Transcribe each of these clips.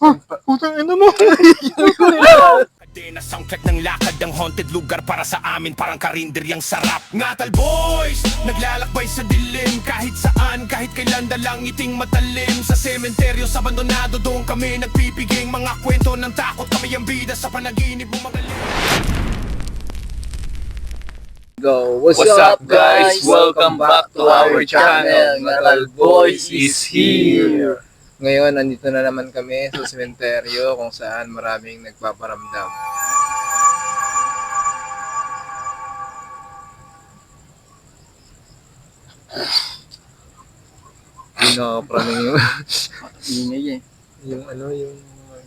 Putang ina mo. Na soundtrack ng lakad ng haunted lugar para sa amin parang karinder yang sarap. Ngatal boys, naglalakbay sa dilim kahit saan, kahit kailan dalang ngiting matalim. Sa sementeryo, sa abandonado doon kami nagpipiging mga kwento ng takot. Kami ang bida sa panaginip bumagaling. Go. What's up, guys? Welcome back to our channel. Ngatal Boys is here. Ngayon, nandito na naman kami sa sementeryo kung saan maraming nagpaparamdam. Pinakapraning yung Ingay eh. yung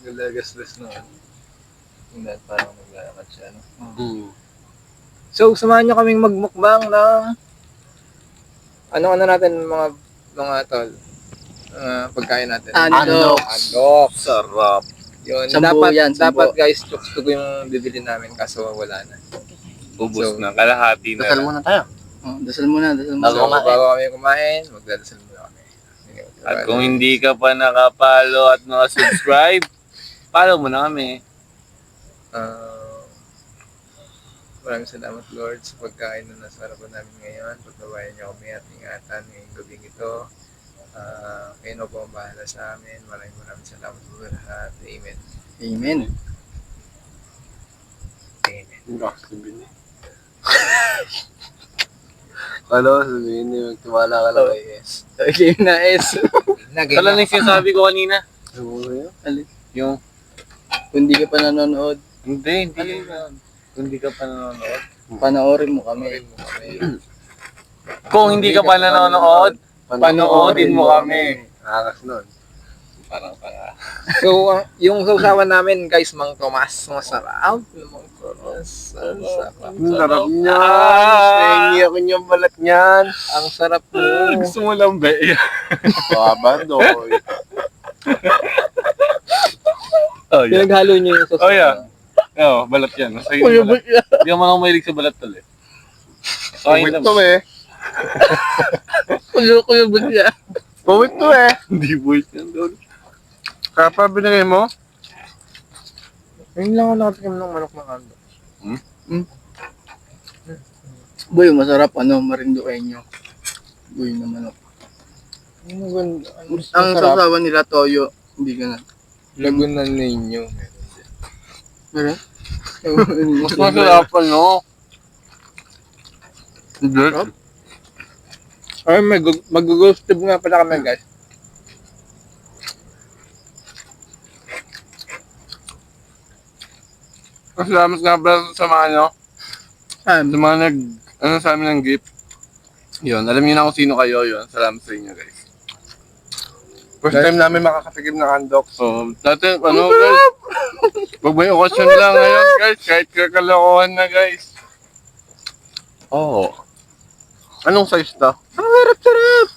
galagaslas na yung parang naglalakad siya, no? So, samahan nyo kaming magmukbang ng ano natin mga tol, pagkain natin. Andok. Andok. Sarap. Yun, Sambo yan, sambo. dapat guys, tuktok yung bibili namin kaso wala na. Ubus So, na, kalahati na. Dasal muna tayo. Oh, dasal muna. So, Bago bago kami kumain, magdadasal muna kami. At kung hindi ka pa nakapalo at nakasubscribe, follow mo na kami. Maraming salamat Lord sa pagkain na nasa harapan namin ngayon. Pagbabayan niyo kami at ingatan ngayong gabing ito. Kayo na po ang bahala sa amin. Maraming salamat po lahat. Amen. Amen. Hello, sabihin niyo, magtiwala ka lang kay S. Okay na S. Kala na yung sinasabi ko kanina. Alin? Yung, Kung di ka pa nanonood, hindi. Kung hindi ka pa nanonood. panoorin mo kami. Kung hindi ka pa nanonood, panoodin mo kami. Akas nun. Parang. So, yung sausawan namin guys, mangkamas. Masarap. Mangkamas. Ang sarap. Ang sarap niyan. Nahingi ako niyang balat niyan. Ang sarap mo. Gusto mo lang ba? Babadoy. Oh, yeah. Pinaghalo niyo yung sausawan. Oh, yeah. Oo, balat yan. Masaya yung balat. Hindi ako mga mahilig sa balat tol eh. Okay lang. Kuyo ba siya? Pawit to eh. Hindi boys yan doon. Kapa binigay mo? Ngayon lang ako nakatikim ng manok ng kando. Boy, masarap marinduenyo. Boy na manok. Ang sasawan nila toyo, hindi ka na. Lagunan ninyo. Meron? Mas masarap no? Sarap? Ay, mag-ghost tube nga pala kami guys. Salamat nga pala sa mga sa mga sa amin ng gift. Yun, alam niyo na kung sino kayo yun. Salamat sa inyo guys. First time namin makakatikim ng handok. So, dati, guys, pag may okasyon lang ngayon guys, kahit kakalokohan na guys. Oo. Anong size to? Ang sarap-sarap!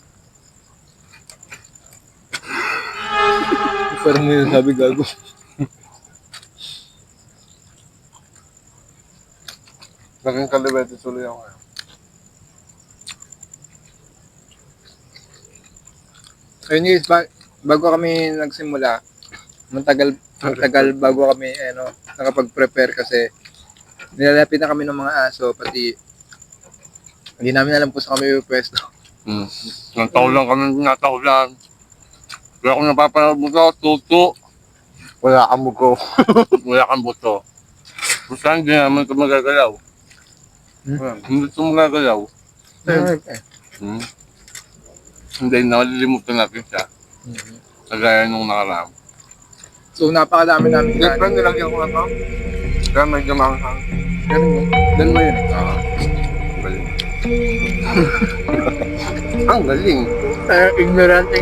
Parang may sabi gago. Naging kalibete tuloy ako. Ayun guys, bago kami nagsimula, matagal bago kami nakapag-prepare kasi nilalapit na kami ng mga aso, pati hindi namin alam kung saan kami pwesto. Nataw lang kami natawlan. Kaya kung napapanood mo to, tuto. Wala kang muko. Wala kang buto. Kung saan, hindi naman ito magagalaw. Hindi ito magagalaw. Hindi, nalilimutan natin siya. Kagaya nung nakaraan. So napakadami namin Yes, friend, nilagyan ko na to. Kaya medyo maanghang. Dan mo yun. Galing. Ang galing. Ignorante.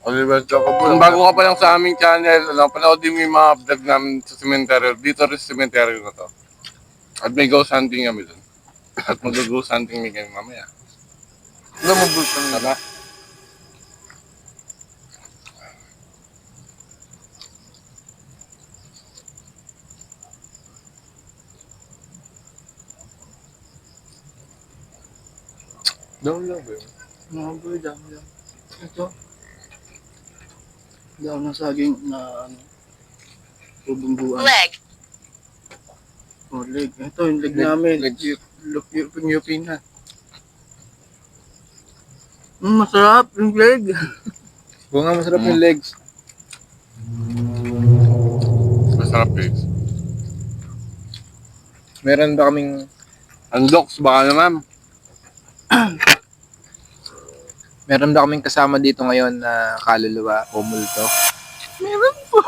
Oliver Choco. Kung bago ka pa lang sa aming channel, panoodin mo yung mga vlog namin sa cemetery. Dito rin sa cemetery na to. At may ghost hunting kami dun. At mag-ghost hunting kami mamaya. Ano mo ghost hunting na? Down lang ba yun? Mga boy, dami lang. Ito. Daw ng saging na ano, bubungguan. leg, Oh, leg. Ito yung leg Leg- namin. legs. Yup na. Masarap yung leg. Bunga masarap yung legs. Masarap guys. Meron ba kaming Undox, baka naman. Meron ba kaming kasama dito ngayon na kaluluwa o multo? Meron po.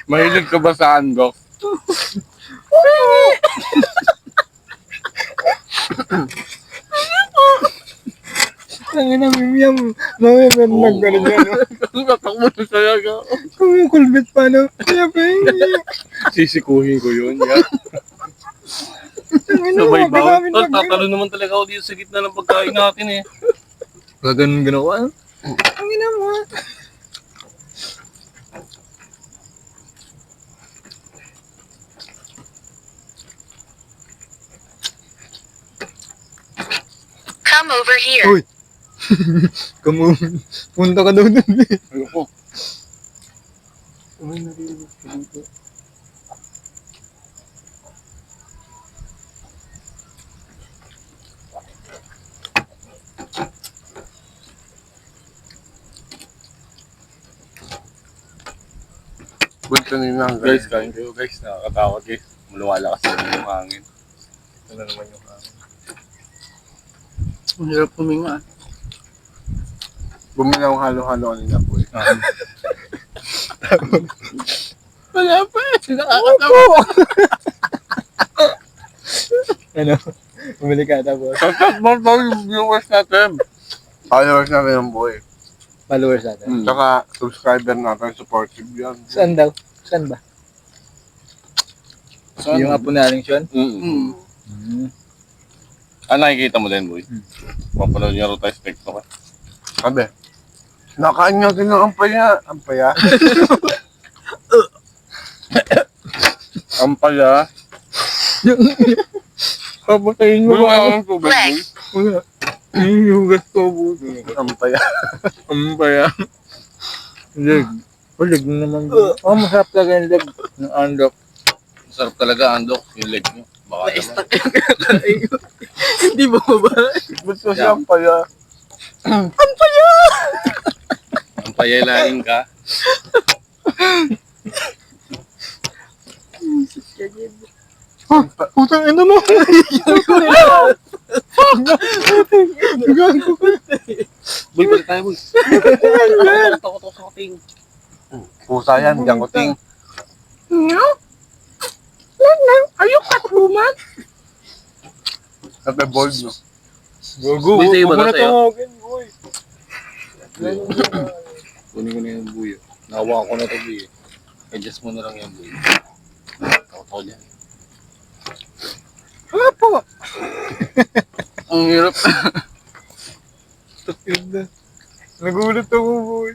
Mahilig ka ba sa undox? Ang ina, mimiyam. Mamaya meron nagkaroon yan. Natakbo na talaga. Kumukulbit pa, no? Kaya pa Sisikuhin ko yun. Yeah. Sabay ba? Tatalo naman talaga ako dito sa gitna ng pagkain natin eh. Wala ganun ginawa. Ang ina mo. come over here. Uy. Punta ka daw dun eh. Ayoko. Ay, narinig ko dito. Good kanina. Guys, kain kayo guys. Nakakatakot guys. Lumalakas na yung hangin. Ano naman yung Ang hirap huminga. Bumili akong halo-halo kanina po eh. Wala pa eh. Nakakatawa. Ano? Bumili ka tapos. Shoutout mo daw yung viewers natin. Followers natin ang buhay. Followers natin. Tsaka subscriber natin, supportive yan. Saan daw? Saan ba? Yung apo na rin siya? Nakikita mo din, boy. Papanood niya rin tayo sa TikTok. Sabi, nakain natin ng ampaya. Ampaya? Ampaya? Papatayin Bulo ka ng tubig, Leg. boy. Wala. Yung hugas ko po. Ampaya. Ampaya. Leg. Leg na naman. Oh, masarap talaga yung leg ng andok. Sarap talaga, andok, yung leg niyo. Baka naman. Na-stuck yung kinakain ko. Hindi mo ba? Ba't kasi ampaya? Ang payalain ka. Putang ina mo! Boy, balik tayo, boy. Takot ako sa kating. Pusa yan, jangkuting. No? Are you katruman? Sabi, bold, no? Gogo, Boy, sa'yo ba huwag mo to, na sa'yo? tawagin, boy. Kunin ko na yung buyo. Nahawakan ko na ito, buyo. Adjust mo na lang yung buyo. Takot ako dyan. Wala po. Ang hirap. Nagulat ako, boy.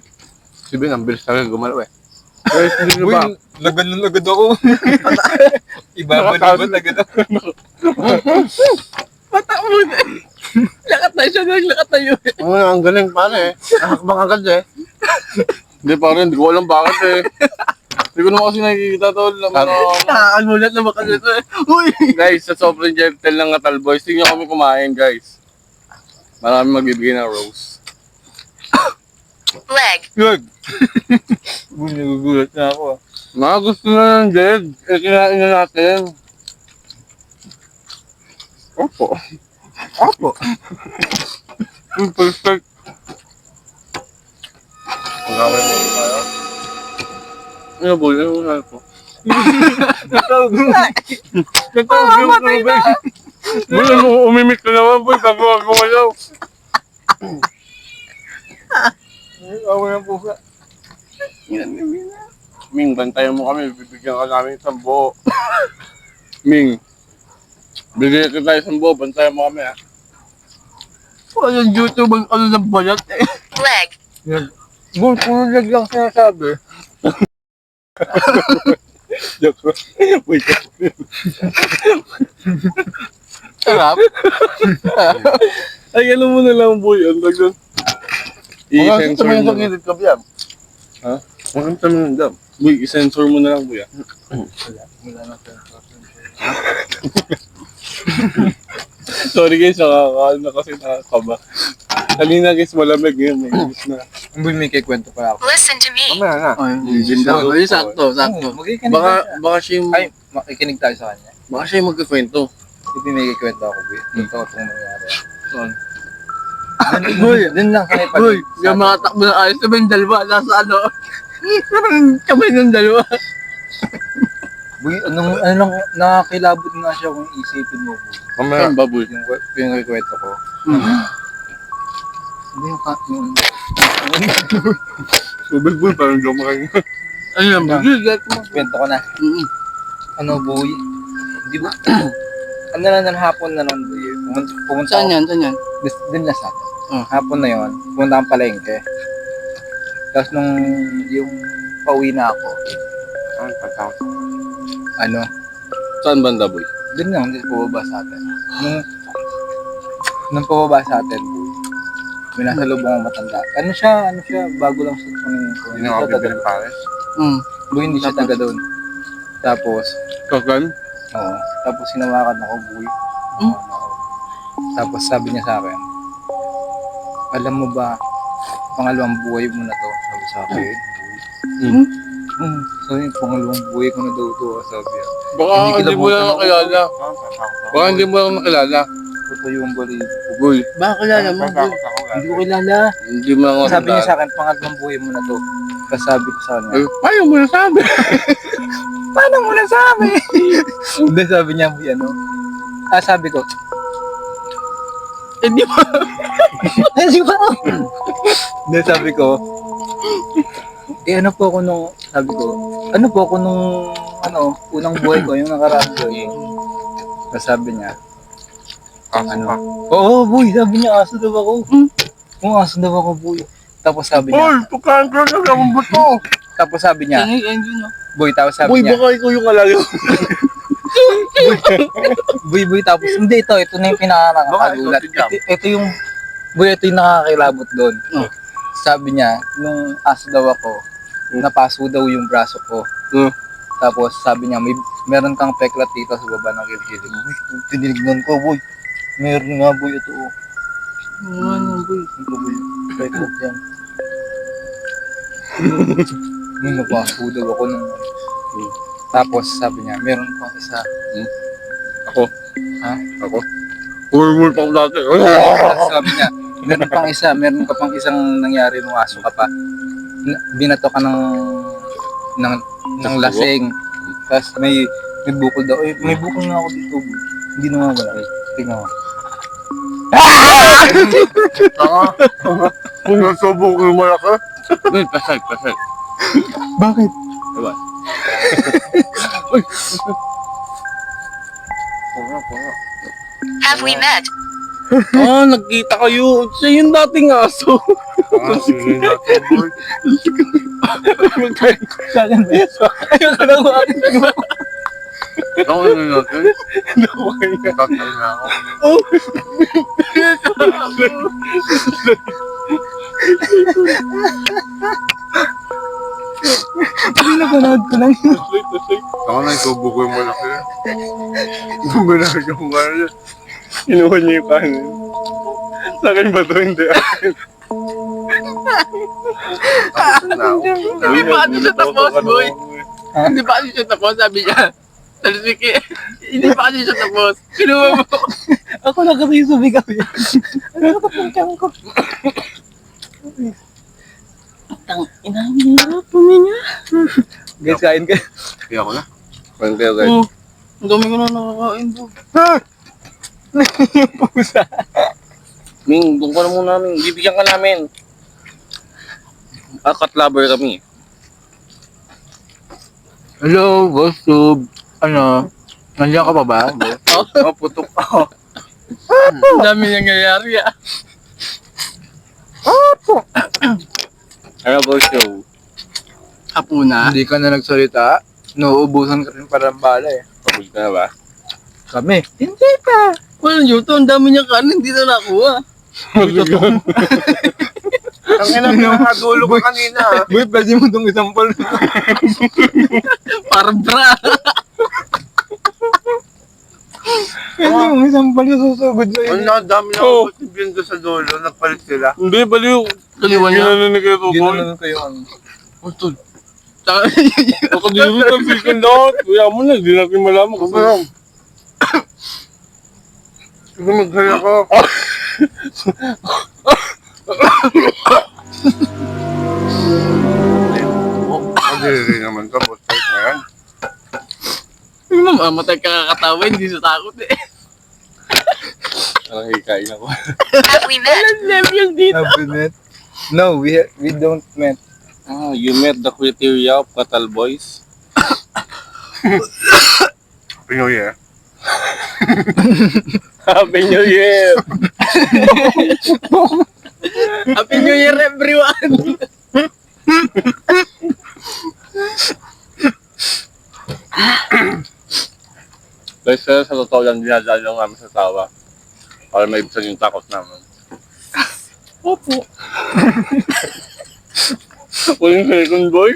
Si Ben, ang bilis talaga gumalaw eh. Guys, hindi Boy, ba? Lagad na lagad ako. Ibabalik agad ako. Mata mo na eh. Lakat na siya. Lakat na yun. ang galing pare eh. Nakakbang agad eh. Hindi, parang hindi ko alam bakit eh. Hindi ko naman kasi nakikita to. Nakakamulat na baka dito eh. Uy! Guys, sa sobrang gentle ng Atal Boys, tingnan kami kumain, guys. Marami magbibigay ng rose. leg, Lag. Boy, nagugulat na ako. Mga gusto na ng Jed. Eh, kinain na natin. Opo. Apo. Perfect. Pagkawin mo tayo. Ano boy? Ano na ito? Natawag mo. Boy, ano, umimik ka naman, boy. Bago ako malaw. Awa ng pusa. Ming, bantayan mo kami. Bibigyan ka namin isang buo. Ming, bigyan kita isang buo. Bantayan mo kami, ha? Walang YouTube ang ano ng balat eh. leg, Boy, puro lag lang sinasabi. Joke. Wait. Sarap. Ay, ano mo na lang, boy. Ang tagal. I-sensor mo na. gilid ka, Biam. Ha? Makanta mo ng dam. Boy, i-sensor mo na lang, boy. Wala na sensor. Sorry guys, nakakaano na kasi nakakaba. Kanina guys, malamig ngayon. May inis na. Ang boy, may kikwento pala ako. Listen to me. Mamaya na. Ay, sakto. Magkikinig Baka siya yung... Ay, makikinig tayo sa kanya. Baka siya yung magkikwento. Hindi may kikwento ako, boy. Totoo itong nangyari. Saan? Boy, dun lang kami pag... Boy, yung mga takbo na ayos na yung dalawa. Nasa ano? Kamay ng dalawa. Boy, ano lang, nakakilabot nga siya kung isipin mo, boy. Mamaya. Saan ba, boy? Yung kikwento ko. Hindi yung Subig boy, parang gumakain. Ano yan, boy? kwento ko na. Ano, boy? Di ba? Ano na hapon na nun, boy. Pumunta Saan ako. yan? Saan yan? Din na sa atin. Hapon na yon, pumunta akong palengke. Tapos nung yung pauwi na ako, ano, Saan banda, boy? din lang, hindi pababa sa atin. Nung pababa sa atin, boy, may nasa lubong ang matanda. Ano siya, bago lang sa tumingin ko. Hindi na ako bibili pares. Boy, hindi siya taga doon. Tapos, Kakan? oo, tapos sinawakan ako, boy. Tapos sabi niya sa akin, alam mo ba, pangalawang buhay mo na to, sabi sa akin. So yung pangalawang buhay ko na daw to, sabi niya. Baka hindi mo lang nakilala. Baka hindi mo lang nakilala. Totoo yung balibo ko. Boy. Baka kilala mo, boy. Hindi ko kilala. Hindi mo lang Sabi niya sa akin, pangalawang buhay mo na to. Tapos sabi ko sa kanya, Paano mo nasabi? paano mo nasabi? Hindi, sabi niya, boy, ano? Sabi ko, Hindi mo. hindi ba? Hindi, sabi ko, ano po ako nung, sabi ko, ano po ako nung, unang buhay ko, yung nakaraang buhay ko. Tapos sabi niya, Ano? oo, boy, sabi niya, aso daw ako. Oo, aso daw ako, boy. Tapos sabi niya, Tukaan ka na lang ba to? tapos sabi niya, boy, tapos sabi Boy, niya, baka ikaw yung alala. boy, tapos, hindi, ito na yung pinakakagulat. Ito yung, boy, ito yung nakakilabot doon. Sabi niya, nung aso daw ako, napaso daw yung braso ko. Tapos sabi niya, meron kang peklat dito sa baba ng kilikili. Boy, tinignan ko, boy. Meron nga, boy, ito. Ano, boy? Ito, boy. Peklat yan. May napaso daw ako nung... Tapos sabi niya, meron pang isa. Ako? Ha? Ako? Humor pa ako dati. Tapos sabi niya, meron ka pang isang nangyari nung aso ka pa. Binato ka ng lasing. Tapos may bukol daw. May bukol na ako dito. Boy. Hindi na wala. Tingnan mo. Kung nasubok yung malaki. Boy, pasay. Bakit? Diba? Have we met? Nagkita kayo. Siya yung dating aso. Sige natin, boy. Sa akin ba? Ayaw ka lang akin. Ako na natin. Tatay na ako. Pinapanood ko lang yun. Ako na isubok yung malaki. Bumanag yung kanya. Kinuha niya yung kanin. Sa akin ba ito? Hindi. Hindi pa ano siya tapos, boy. Hindi pa ano siya tapos, sabi niya. Talusiki. Hindi pa ano siya tapos. Kinuha mo. Ako lang kasi yung sumigaw yun. Ano ka pang tiyang ko? Inahirap po niya. Guys, kain ka. Kaya ko na. Pwede kayo guys. Ang dami ko na nakakain po. Yung pusa. Ming, doon ka na muna namin. Bibigyan ka namin. Cat lover kami. Hello, Boss Tube. Ano? Nandiyan ka pa ba? Oh, putok ako. Ang dami nangyayari ah. Ano ba show? Hapuna? Hindi ka na nagsalita. Nauubusan ka rin parang bala eh. Tapos ka na ba? Kami. Hindi pa. Walang yuto, ang dami niyang kanin, hindi na nakuha. Ang ina, pinakadulo ko kanina. Boy, pwede mo itong isampal. Parang bra. Pwede mo isampal na susugod sa'yo. Ang dami na ako patibyan doon sa dulo. Nagpalit sila. Hindi, baliw. Kaliwan niya. Ginanon ni Kuya Tutoy. Ginanon kayo ano. Utol. Ako dito ang second out. Kuya mo na, hindi natin malaman kung saan. Sige, maghaya ko. Hindi naman ito. Bustay na yan. Mamamatay ka kakatawa, hindi sa takot eh. Parang hikain ako. Have we met? Have we met? No, we don't met. Ah, you met the criteria of Katal Boys? Pinoy eh. Happy New Year! Happy New Year everyone! Guys, sa totoo lang, dinadaan lang namin sa tawa. Para maibsan yung takot namin. Opo. Walang second boy?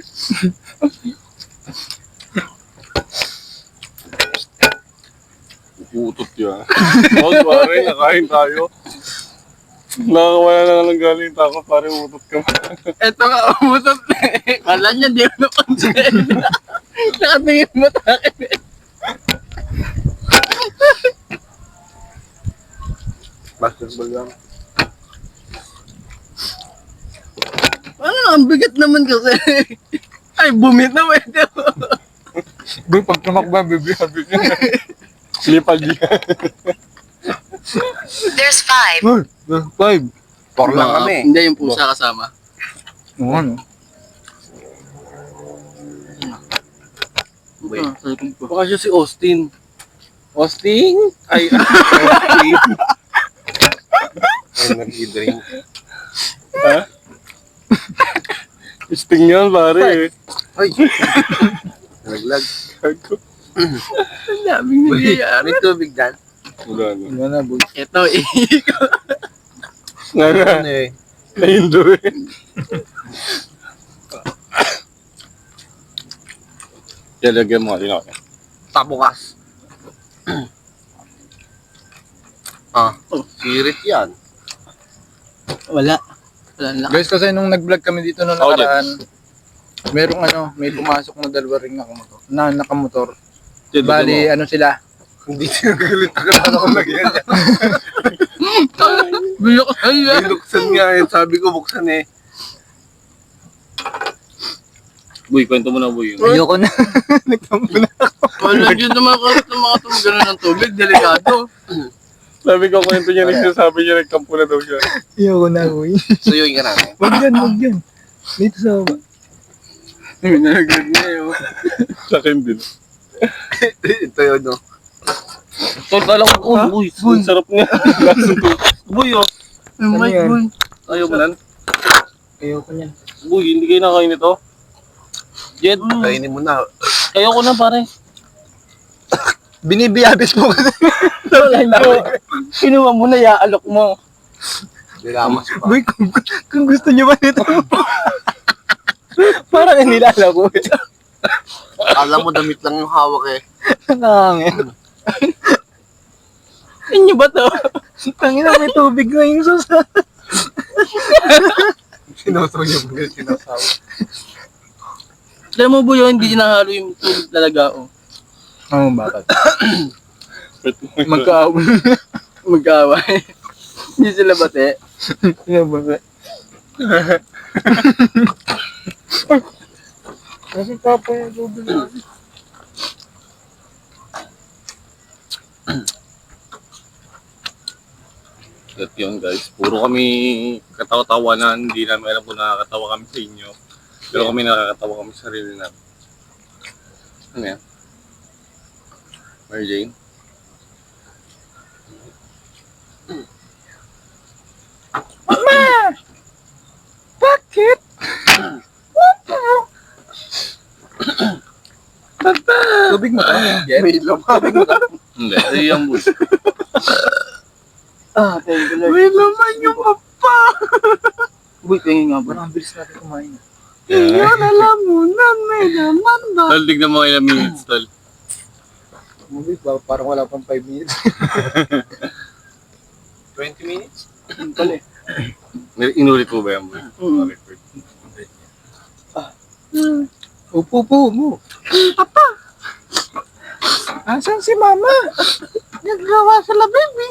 Utot yan. Oh, pare, nakain tayo. Nakakawala na nga lang galing takot, pare, utot ka. Eto nga, umutot eh. Kala niya, di mo napansin. Nakatingin mo takin eh. Basketball lang. Ano, ang bigat naman kasi. Ay, bumit na pwede mo. Boy, pag tumakba, baby, sabi niya. Lipad yan. There's 5. 5. Por lang kami. Hindi, yung pusa kasama. Oo, ano? Baka siya si Austin. Austin? Ay, Energy drink. ha? Sting yan, pare. Ay! Naglag. Ang daming nangyayari. May tubig dyan. Wala na. Wala na, boy. Ito, ikaw. Nga na, Ano eh? nahindo eh. Lagyan mo, yun ako. Tabukas. Sirit yan. Wala. Wala na. Guys, kasi nung nag-vlog kami dito nung Ako din. nakaraan, merong may pumasok na dalawa ring nakamotor. Bali, ano sila? Hindi sinagalit ako lagyan niya. Bilok ay Binuksan nga eh. Sabi ko buksan eh. Boy, kwento mo na, boy. Ayoko na. Nagtampo na. Wala dyan naman kasi ng mga tumugalan ng tubig. Delikado. Sabi ko, kwento niya na sinasabi niya, nagkampo na daw siya. Ayoko na, boy. Suyuin ka namin. Wag yan. Dito sa baba. Nalagad na yun. Sa akin din. Ito yun no. Tol, kala ko, boy, ang sarap niya. Boy, oh. Yung Ano mic, yan? boy. Ayaw mo nan. Ayoko niyan. Boy, hindi kayo nakain ito. Jed, Kainin mo na. ayoko na, pare. Binibiyabis mo kasi. Wala na. Kinuha mo na, yaalok mo. Nilamas pa. Boy, kung gusto niyo ba nito? Parang nilala ko. Alam mo damit lang yung hawak eh. Nakangin. Inyo ba to? Tangina, may tubig na yung susa. Sinusuyo mo yung sinasawa. Alam mo ba yun, hindi nahalo yung tubig talaga. Oh. Oo, bakit? Magkaaway. Mag-away. Hindi sila bate. Kaya bakit? Kasi papa yung tubig. At yun, guys. Puro kami katawa-tawanan. Hindi namin alam kung nakakatawa kami sa inyo. Pero kami nakakatawa kami sa sarili namin. Ano yan? Mary Jane? Bakit? Tubig mo ka? May lamang. Hindi. Ay, yung boy. Ah, thank you, Lord. May laman yung papa. Uy, tingin nga ba? Parang ang bilis natin kumain. Yun, alam mo na, may laman ba? Tol, tignan mo ilang minutes, tol. Movie, parang wala pang 5 minutes. 20 minutes? Tol eh. Inulit mo ba yan, boy? Record. Upo mo. Papa! Asan si mama? Naggawa sa baby.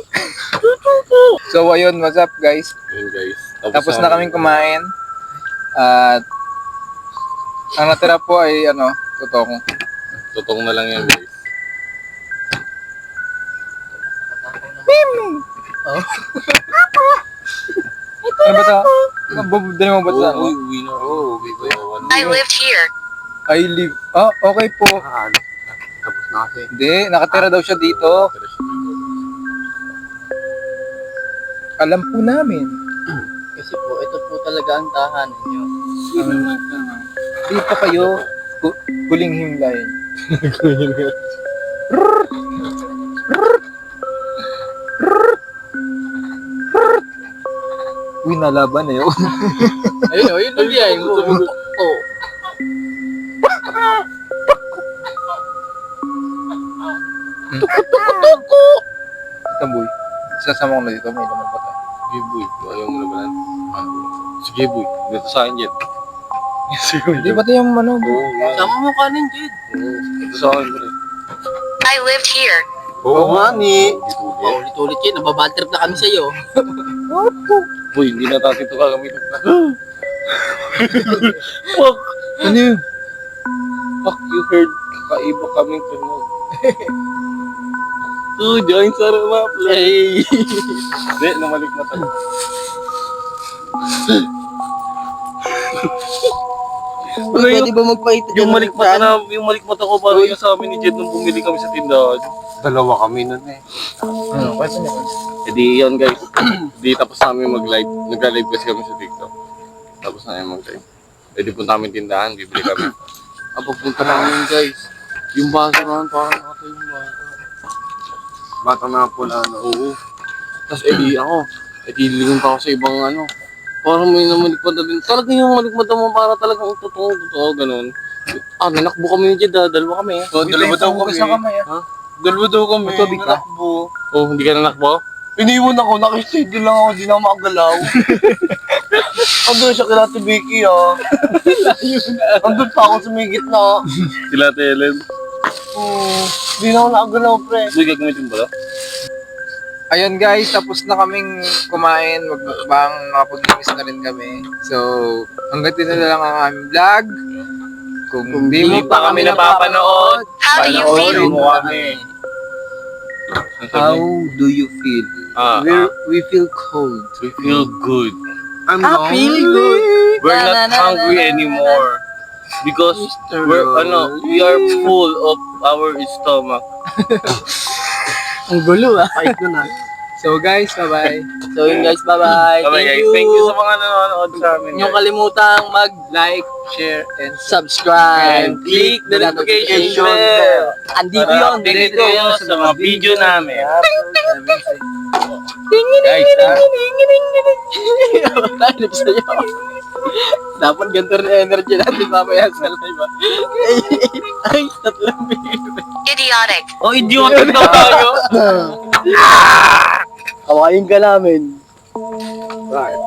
So ayun, what's up guys? Yun, guys. Tapos na kaming kumain. At ang natira po ay totong. Totoo na lang yan, guys. Ano ba ito? Dali mo ba ito? Uwi na. Oo, uwi ko yun. I lived here. I live. Okay po. Tapos na kasi. Hindi, nakatira daw siya dito. Alam po namin. Kasi po, ito po talaga ang tahanan niyo. Dito kayo, huling himlay. Uy, nalaban na yun. Ayun, yun ang diyan mo. Oh. Ito boy, sasama ko na dito, may laman pa tayo. Sige, boy. Ayaw mo na ba yan? Sige, boy. Dito sa akin, Jet. Sige, Hindi ba ito yung Sama mo kanin, Jed. Dito sa akin, boy. I lived here. Oo nga, ni. Ulit-ulit yun, nababaltrip na kami sa'yo. Boy, hindi na natin ito gagamitin pa. Fuck! Ano yun? Fuck, you heard. Kakaiba kaming tunog. Join sa rama, play! Hindi, namalik mata. Ano Pwede ba magpahit? yung malikmata ko parang yung sa amin ni Jed nung bumili kami sa tindahan. Dalawa kami nun eh. Kwento niya. E di yun guys, di tapos namin mag-live. Nag-live kasi kami sa TikTok. Tapos namin mag-live. E di punta kami tindahan, bibili kami. Pagpunta namin guys, yung baso naman parang nakatay yung baso. Bata na po na Oo. Tapos edi ako, lilingin pa ako sa ibang parang may namalikmata din. Talagang yung malikmata mo para talagang totoo, ganun. Nanakbo kami ni Jed, dalawa kami. dalawa daw kami. Dalawa daw kami. Matubig ka? Nanakbo. Oh, hindi ka nanakbo? Iniwan ako, nakiside lang ako, di na ako makagalaw. Andun siya kila Tibiki Andun pa ako sa may gitna. Sila Telen. Di na ako nakagalaw, pre. Uy, gagamitin ba? Ayun guys, tapos na kaming kumain, magbang nakapag-imis na rin kami. So, hanggang dito na lang ang aming vlog. Kung di mo pa kami napapanood, How do you feel? mo kami. How do you feel? We feel cold. We feel good. I'm good. We're not hungry anymore. Because we are full of our stomach. Ang gulo ah. Fight ko na. So guys, bye-bye. So yun guys, bye-bye. Bye guys. Thank you sa mga nanonood sa amin. Huwag niyong kalimutang Like, share, and mag-subscribe. And click the notification bell. Andito yun. Updated kayo sa mga video namin. Guys, Tayo sa'yo. Dapat ganito rin energy natin mamaya sa live. Ay, tatlong bigay. Idiotic. Oh, idiotic daw tayo. Kawain ka namin. Right.